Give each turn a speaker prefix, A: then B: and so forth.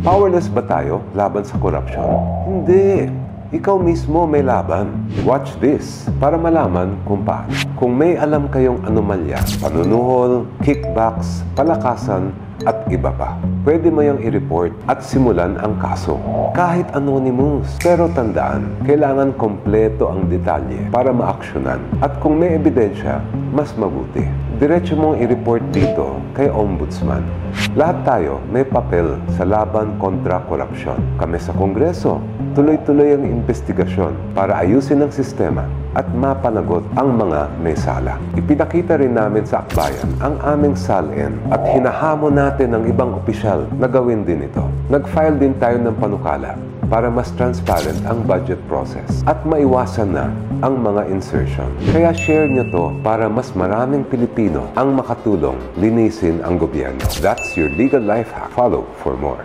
A: Powerless ba tayo laban sa korupsyon? Hindi. Ikaw mismo may laban. Watch this para malaman kung paano. Kung may alam kayong anomalya, panunuhol, kickbacks, palakasan, at iba pa, pwede mo yung i-report at simulan ang kaso. Kahit anonymous. Pero tandaan, kailangan kompleto ang detalye para maaksyonan. At kung may ebidensya, mas mabuti. Diretso mong i-report dito kay Ombudsman. Lahat tayo may papel sa laban kontra korupsyon. Kami sa Kongreso, tuloy-tuloy ang investigasyon para ayusin ang sistema at mapanagot ang mga may sala. Ipinakita rin namin sa akbayan ang aming salin at hinahamon natin ang ibang opisyal na gawin din ito. Nag-file din tayo ng panukala para mas transparent ang budget process at maiwasan na ang mga insertion. Kaya share nyo to para mas maraming Pilipino ang makatulong linisin ang gobyerno. That's your legal life hack. Follow for more.